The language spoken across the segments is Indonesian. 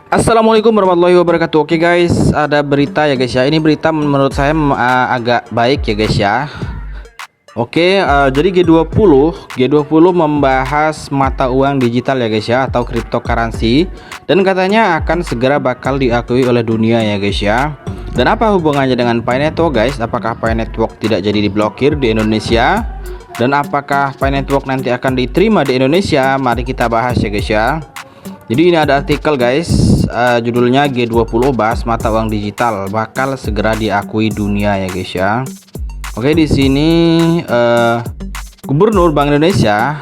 Assalamualaikum warahmatullahi wabarakatuh. Oke guys, ada berita ya guys ya. Ini berita menurut saya agak baik ya guys ya. Oke, jadi G20 membahas mata uang digital ya guys ya, atau cryptocurrency, dan katanya akan segera bakal diakui oleh dunia ya guys ya. Dan apa hubungannya dengan Pi Network guys? Apakah Pi Network tidak jadi diblokir di Indonesia? Dan apakah Pi Network nanti akan diterima di Indonesia? Mari kita bahas ya guys ya. Jadi ini ada artikel guys, judulnya G20 bahas mata uang digital bakal segera diakui dunia ya guys ya. Oke, di sini Gubernur Bank Indonesia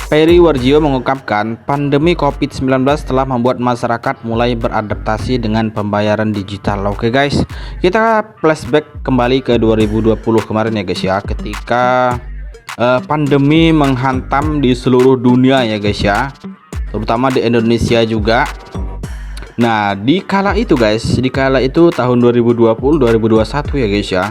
Peri Warjio mengungkapkan pandemi COVID-19 telah membuat masyarakat mulai beradaptasi dengan pembayaran digital. Oke guys, kita flashback kembali ke 2020 kemarin ya guys ya, ketika pandemi menghantam di seluruh dunia ya guys ya, terutama di Indonesia juga. Nah, di kala itu tahun 2020 2021 ya guys ya,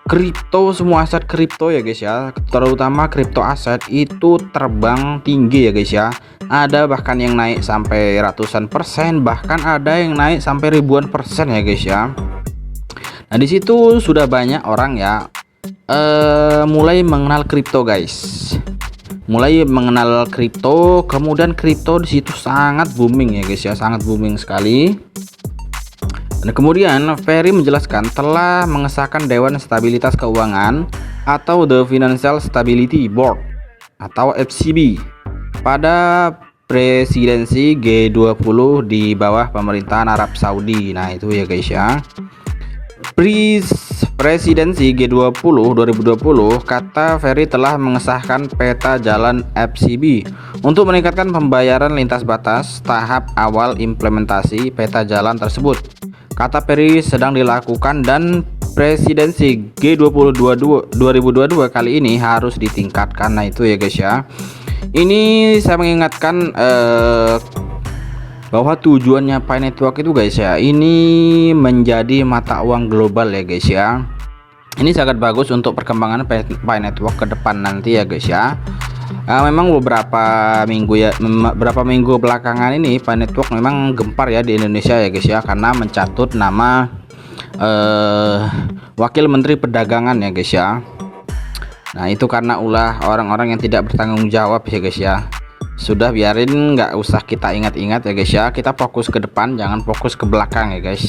kripto, semua aset kripto ya guys ya, terutama kripto aset itu terbang tinggi ya guys ya. Ada bahkan yang naik sampai ratusan persen, bahkan ada yang naik sampai ribuan persen ya guys ya. Nah, di situ sudah banyak orang ya mulai mengenal kripto guys. Kemudian kripto di situ sangat booming ya guys ya, sangat booming sekali. Dan kemudian Ferry menjelaskan telah mengesahkan Dewan Stabilitas Keuangan atau The Financial Stability Board atau FCB pada presidensi G20 di bawah pemerintahan Arab Saudi. Nah, itu ya guys ya. Presidensi G20 2020, kata Ferry, telah mengesahkan peta jalan FCB untuk meningkatkan pembayaran lintas batas. Tahap awal implementasi peta jalan tersebut, kata Ferry, sedang dilakukan dan presidensi G20 2022 kali ini harus ditingkatkan. Nah, itu ya guys ya. Ini saya mengingatkan bahwa tujuannya Pi Network itu guys ya, ini menjadi mata uang global ya guys ya. Ini sangat bagus untuk perkembangan Pi Network ke depan nanti ya guys ya. Memang beberapa minggu belakangan ini Pi Network memang gempar ya di Indonesia ya guys ya, karena mencatut nama Wakil Menteri Perdagangan ya guys ya. Nah, itu karena ulah orang-orang yang tidak bertanggung jawab ya guys ya. Sudah, biarin, nggak usah kita ingat-ingat ya guys ya, kita fokus ke depan, jangan fokus ke belakang ya guys.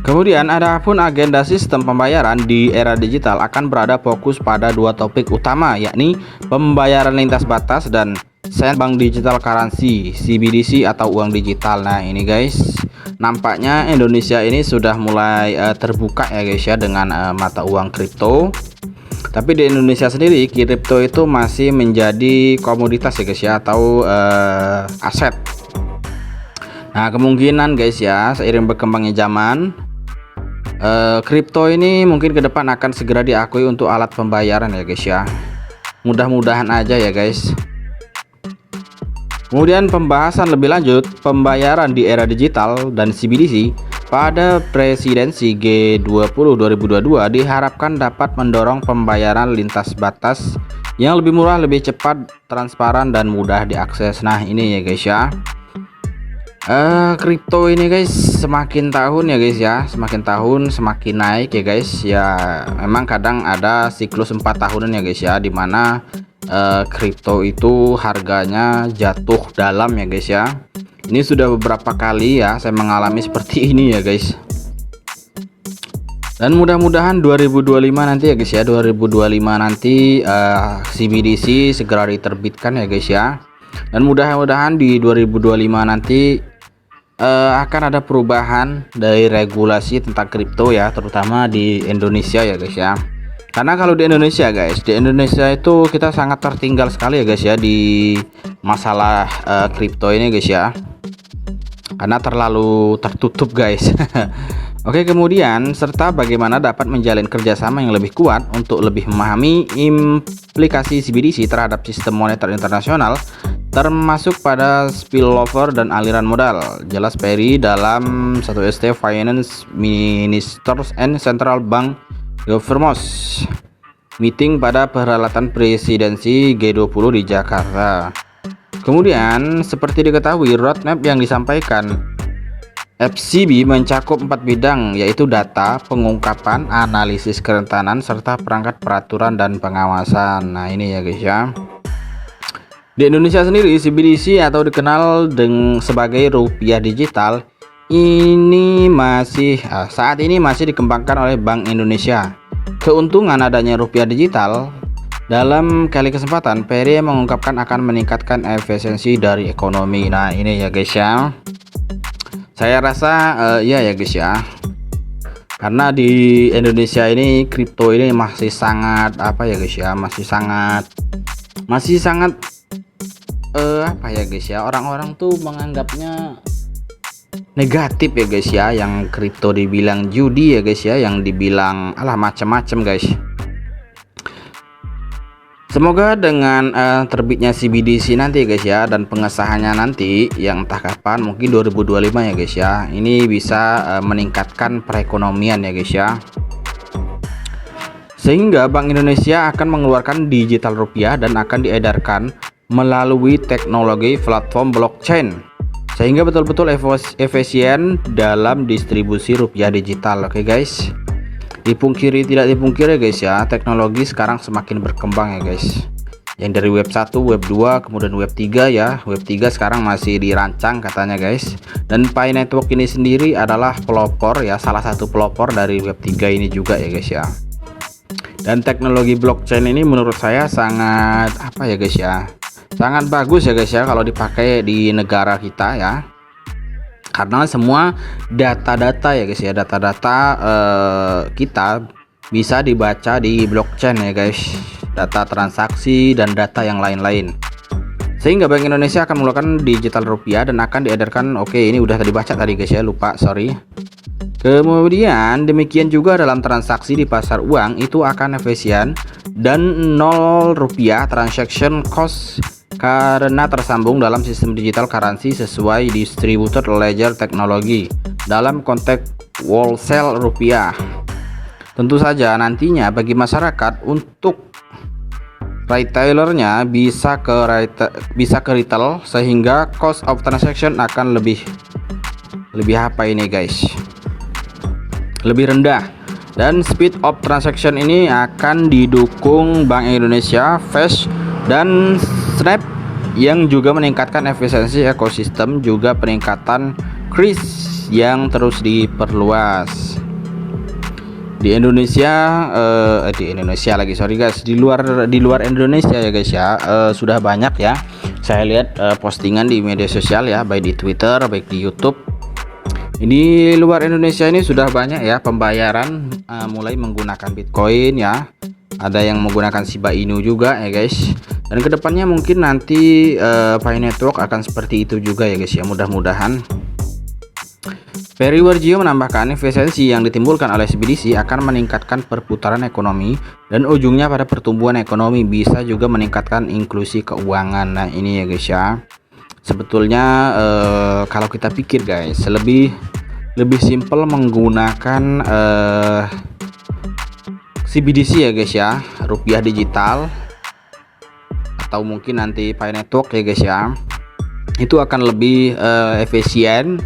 Kemudian adapun agenda sistem pembayaran di era digital akan berada fokus pada dua topik utama, yakni pembayaran lintas batas dan central bank digital currency CBDC atau uang digital. Nah, ini guys, nampaknya Indonesia ini sudah mulai terbuka ya guys ya dengan mata uang kripto. Tapi di Indonesia sendiri kripto itu masih menjadi komoditas ya guys ya, atau aset. Nah, kemungkinan guys ya, seiring berkembangnya zaman, kripto ini mungkin ke depan akan segera diakui untuk alat pembayaran ya guys ya. Mudah-mudahan aja ya guys. Kemudian pembahasan lebih lanjut pembayaran di era digital dan CBDC pada presidensi G20 2022 diharapkan dapat mendorong pembayaran lintas batas yang lebih murah, lebih cepat, transparan, dan mudah diakses. Nah, ini ya guys ya, kripto ini guys semakin tahun ya guys ya, semakin tahun semakin naik ya guys ya. Memang kadang ada siklus 4 tahunan ya guys ya, dimana kripto itu harganya jatuh dalam ya guys ya. Ini sudah beberapa kali ya saya mengalami seperti ini ya guys. Dan mudah-mudahan 2025 nanti ya guys ya, 2025 nanti CBDC segera diterbitkan ya guys ya. Dan mudah-mudahan di 2025 nanti akan ada perubahan dari regulasi tentang kripto ya, terutama di Indonesia ya guys ya. Karena kalau di Indonesia guys, di Indonesia itu kita sangat tertinggal sekali ya guys ya di masalah kripto ini guys ya, karena terlalu tertutup guys. Oke, kemudian serta bagaimana dapat menjalin kerjasama yang lebih kuat untuk lebih memahami implikasi CBDC terhadap sistem moneter internasional, termasuk pada spillover dan aliran modal, jelas Perry dalam 1ST Finance Ministers and Central Bank Governors meeting pada perhelatan presidensi G20 di Jakarta. Kemudian seperti diketahui, roadmap yang disampaikan FCB mencakup 4 bidang, yaitu data, pengungkapan, analisis kerentanan, serta perangkat peraturan dan pengawasan. Nah ini ya guys ya. Di Indonesia sendiri, CBDC atau dikenal sebagai rupiah digital ini saat ini masih dikembangkan oleh Bank Indonesia. Keuntungan adanya rupiah digital, dalam kali kesempatan Peri mengungkapkan akan meningkatkan efisiensi dari ekonomi. Nah ini ya guys ya. Saya rasa ya guys ya. Karena di Indonesia ini kripto ini masih sangat guys ya, masih sangat guys ya, orang-orang tuh menganggapnya negatif ya guys ya, yang kripto dibilang judi ya guys ya, yang dibilang macam-macam guys. Semoga dengan terbitnya CBDC nanti guys ya, dan pengesahannya nanti yang entah kapan, mungkin 2025 ya guys ya, ini bisa meningkatkan perekonomian ya guys ya. Sehingga Bank Indonesia akan mengeluarkan digital rupiah dan akan diedarkan melalui teknologi platform blockchain, sehingga betul-betul efisien dalam distribusi rupiah digital. Oke guys, tidak dipungkiri guys ya, teknologi sekarang semakin berkembang ya guys. Yang dari web 1, web 2, kemudian web 3 ya. Web 3 sekarang masih dirancang katanya guys. Dan Pi Network ini sendiri adalah pelopor ya, salah satu pelopor dari web 3 ini juga ya guys ya. Dan teknologi blockchain ini menurut saya sangat guys ya, sangat bagus ya guys ya kalau dipakai di negara kita ya. Karena semua data-data ya guys ya, data-data kita bisa dibaca di blockchain ya guys, data transaksi dan data yang lain-lain. Sehingga Bank Indonesia akan mengeluarkan digital rupiah dan akan diedarkan. Oke, ini udah dibaca tadi guys ya, lupa, sorry. Kemudian demikian juga dalam transaksi di pasar uang itu akan efisien dan 0 rupiah transaction cost, karena tersambung dalam sistem digital currency sesuai distributed ledger teknologi dalam konteks wholesale rupiah. Tentu saja nantinya bagi masyarakat untuk retailernya bisa ke retail, sehingga cost of transaction akan lebih guys, lebih rendah, dan speed of transaction ini akan didukung Bank Indonesia, Flash dan Snap, yang juga meningkatkan efisiensi ekosistem, juga peningkatan kris yang terus diperluas. Di Indonesia lagi, sorry guys, di luar Indonesia ya guys ya, sudah banyak ya saya lihat postingan di media sosial ya, baik di Twitter baik di YouTube. Ini luar Indonesia ini sudah banyak ya pembayaran mulai menggunakan Bitcoin ya, ada yang menggunakan Shiba Inu juga ya guys. Dan kedepannya mungkin nanti Pi Network akan seperti itu juga ya guys ya, mudah-mudahan. Peri Warjio menambahkan, efisiensi yang ditimbulkan oleh CBDC akan meningkatkan perputaran ekonomi dan ujungnya pada pertumbuhan ekonomi, bisa juga meningkatkan inklusi keuangan. Nah ini ya guys ya, sebetulnya kalau kita pikir guys, lebih simpel menggunakan CBDC ya guys ya, rupiah digital, atau mungkin nanti Pi Network ya guys ya, itu akan lebih efisien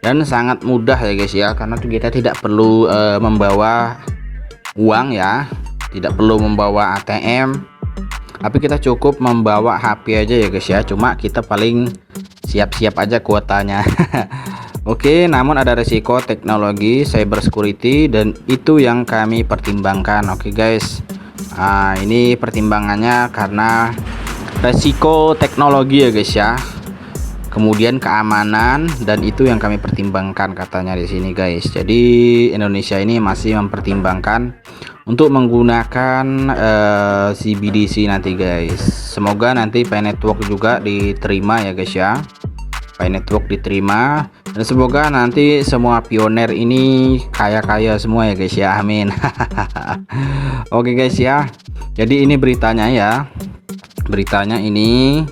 dan sangat mudah ya guys ya, karena kita tidak perlu membawa uang ya, tidak perlu membawa ATM, tapi kita cukup membawa HP aja ya guys ya, cuma kita paling siap-siap aja kuotanya. Oke, namun ada resiko teknologi cyber security dan itu yang kami pertimbangkan. Oke guys, nah ini pertimbangannya karena resiko teknologi ya guys ya, kemudian keamanan, dan itu yang kami pertimbangkan katanya di sini guys. Jadi Indonesia ini masih mempertimbangkan untuk menggunakan CBDC nanti guys. Semoga nanti Pi Network juga diterima ya guys ya, Pi Network diterima, dan semoga nanti semua pioner ini kaya-kaya semua ya guys ya, amin. Oke guys ya, jadi ini beritanya ya, beritanya ini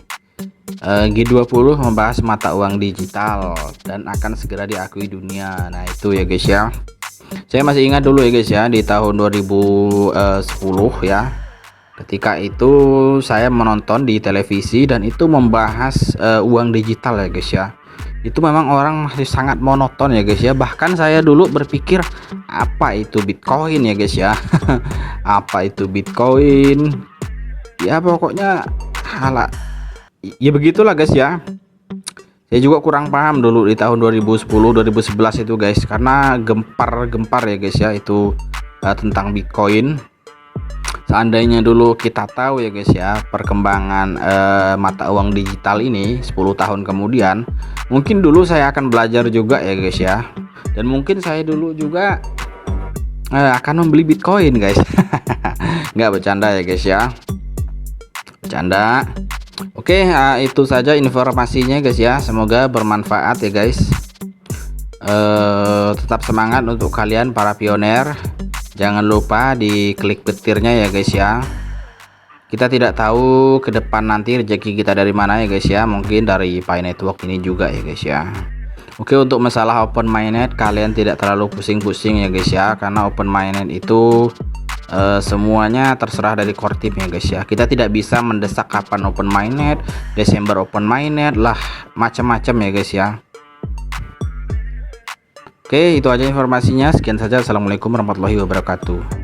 G20 membahas mata uang digital dan akan segera diakui dunia. Nah itu ya guys ya, saya masih ingat dulu ya guys ya, di tahun 2010 ya, ketika itu saya menonton di televisi dan itu membahas uang digital ya guys ya. itu memang orang masih sangat monoton ya guys ya. Bahkan saya dulu berpikir apa itu Bitcoin ya guys ya. Apa itu Bitcoin, ya pokoknya hala ya begitulah guys ya. Saya juga kurang paham dulu di tahun 2010 2011 itu guys, karena gempar ya guys ya itu tentang Bitcoin. Seandainya dulu kita tahu ya guys ya perkembangan mata uang digital ini 10 tahun kemudian, mungkin dulu saya akan belajar juga ya guys ya, dan mungkin saya dulu juga akan membeli Bitcoin guys. Nggak bercanda ya guys ya, bercanda. Oke, itu saja informasinya guys ya, semoga bermanfaat ya guys. Tetap semangat untuk kalian para pioner. Jangan lupa diklik petirnya ya guys ya. Kita tidak tahu ke depan nanti rezeki kita dari mana ya guys ya. Mungkin dari Pi Network ini juga ya guys ya. Oke, untuk masalah open mainnet kalian tidak terlalu pusing-pusing ya guys ya, karena open mainnet itu semuanya terserah dari core team ya guys ya. Kita tidak bisa mendesak kapan open mainnet, Desember open mainnet lah, macam-macam ya guys ya. Oke, itu aja informasinya. Sekian saja. Assalamualaikum warahmatullahi wabarakatuh.